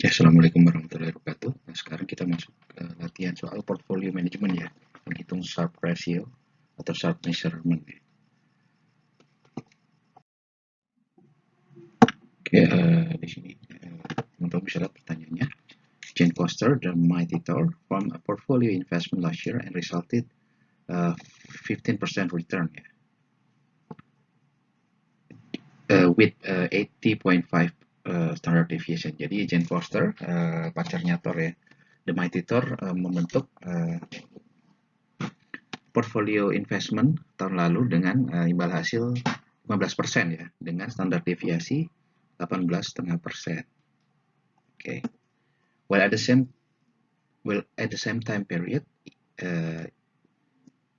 Ya, Assalamualaikum warahmatullahi wabarakatuh. Nah, sekarang kita masuk ke latihan soal portfolio management ya, menghitung Sharpe ratio atau Sharpe measurement ya. Oke, di sini teman-teman bisa lihat pertanyaannya. Jane Foster dan Mighty Thor formed a portfolio investment last year and resulted 15% return ya. With 80.5 standard deviation. Jadi Jane Foster, pacarnya Thor ya, The Mighty Thor membentuk portfolio investment tahun lalu dengan imbal hasil 15% ya, dengan standar deviasi 18,5%. Okay. While at the same time period,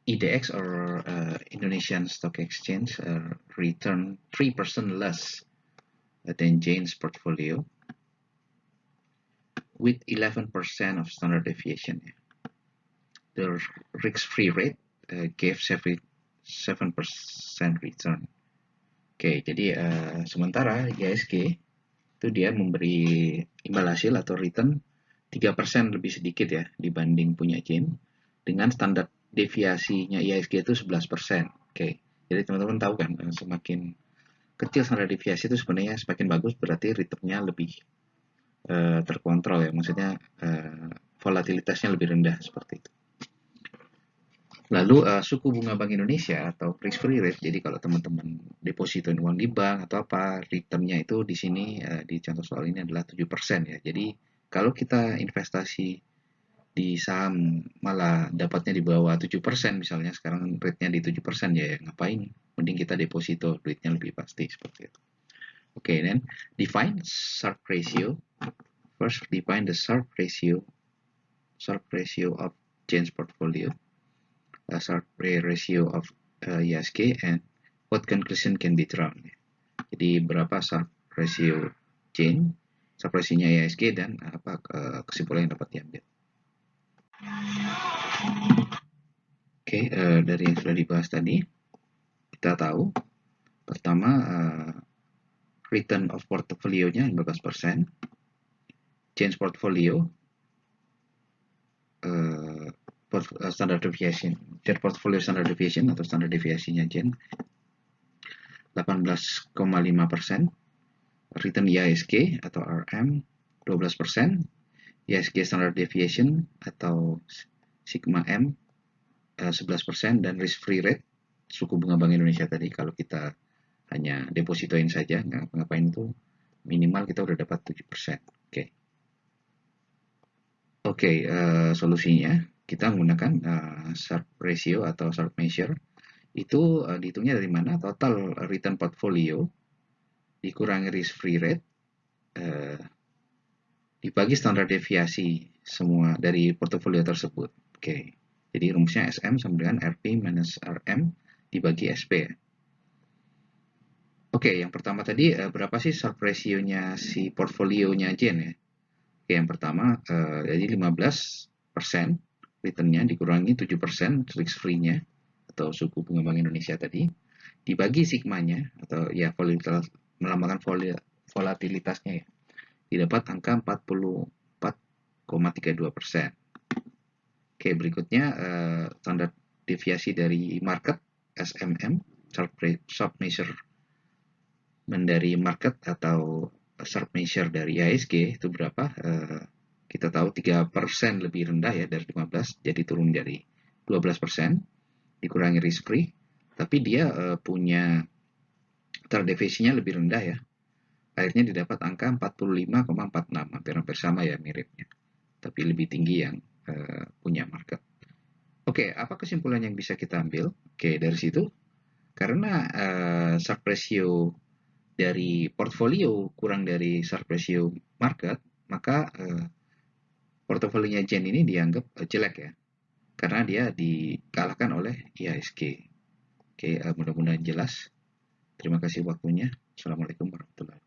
IDX or Indonesian Stock Exchange return 3% less than Jane's portfolio with 11% of standard deviation. The risk-free rate gave 7% return. Oke, jadi sementara IHSG itu dia memberi imbal hasil atau return 3% lebih sedikit ya dibanding punya Jane, dengan standar deviasinya IHSG itu 11%. Oke, jadi teman-teman tahu kan, semakin kecil standar deviasi itu sebenarnya semakin bagus, berarti returnnya lebih terkontrol ya, maksudnya volatilitasnya lebih rendah seperti itu. Lalu suku bunga Bank Indonesia atau risk-free rate, jadi kalau teman-teman depositoin uang di bank atau apa, returnnya itu di sini di contoh soal ini adalah 7% ya. Jadi kalau kita investasi di saham malah dapatnya di bawah 7%, misalnya sekarang rate-nya di 7% ya, ngapain? Mending kita deposito, duitnya lebih pasti seperti itu. Oke, then define Sharpe ratio. First, define the Sharpe ratio of Jane's portfolio. Sharpe ratio of IHSG and what conclusion can be drawn. Jadi berapa Sharpe ratio Jane, Sharpe ratio-nya IHSG, dan apa kesimpulan yang dapat diambil. Oke, dari yang sudah dibahas tadi, kita tahu pertama return of portfolio-nya 15%, Jane's portfolio standard deviation, Jane portfolio standard deviation atau standar deviasinya Jane 18,5%, return IHSG atau RM 12%, IHSG standard deviation atau sigma M 11%, dan risk free rate suku bunga Bank Indonesia tadi kalau kita hanya depositoin saja nggak ngapain itu minimal kita udah dapat 7%. Oke, solusinya kita menggunakan Sharpe ratio atau Sharpe measure. Itu dihitungnya dari mana? Total return portfolio dikurangi risk free rate dibagi standar deviasi semua dari portofolio tersebut. Oke, jadi rumusnya SM sama dengan RP minus RM dibagi SP ya. Oke, yang pertama tadi berapa sih Sharpe ratio-nya si portfolionya Jane ya? Oke, yang pertama jadi 15% return-nya dikurangi 7% risk free-nya atau suku bunga Bank Indonesia tadi, dibagi sigmanya atau ya melambangkan volatilitasnya ya, didapat angka 44,32%. Oke, berikutnya standar deviasi dari market SMM, Sharpe measure dari market atau Sharpe measure dari IHSG itu berapa? Kita tahu 3% lebih rendah ya dari 15, jadi turun dari 12%, dikurangi risk free, tapi dia punya standar deviasinya lebih rendah ya. Akhirnya didapat angka 45,46, hampir sama ya miripnya, tapi lebih tinggi yang punya market. Oke, apa kesimpulan yang bisa kita ambil? Oke, dari situ karena Sharpe ratio dari portfolio kurang dari Sharpe ratio market, maka portfolionya Jane ini dianggap jelek ya, karena dia dikalahkan oleh IHSG. Oke, mudah-mudahan jelas. Terima kasih waktunya. Assalamualaikum warahmatullahi wabarakatuh.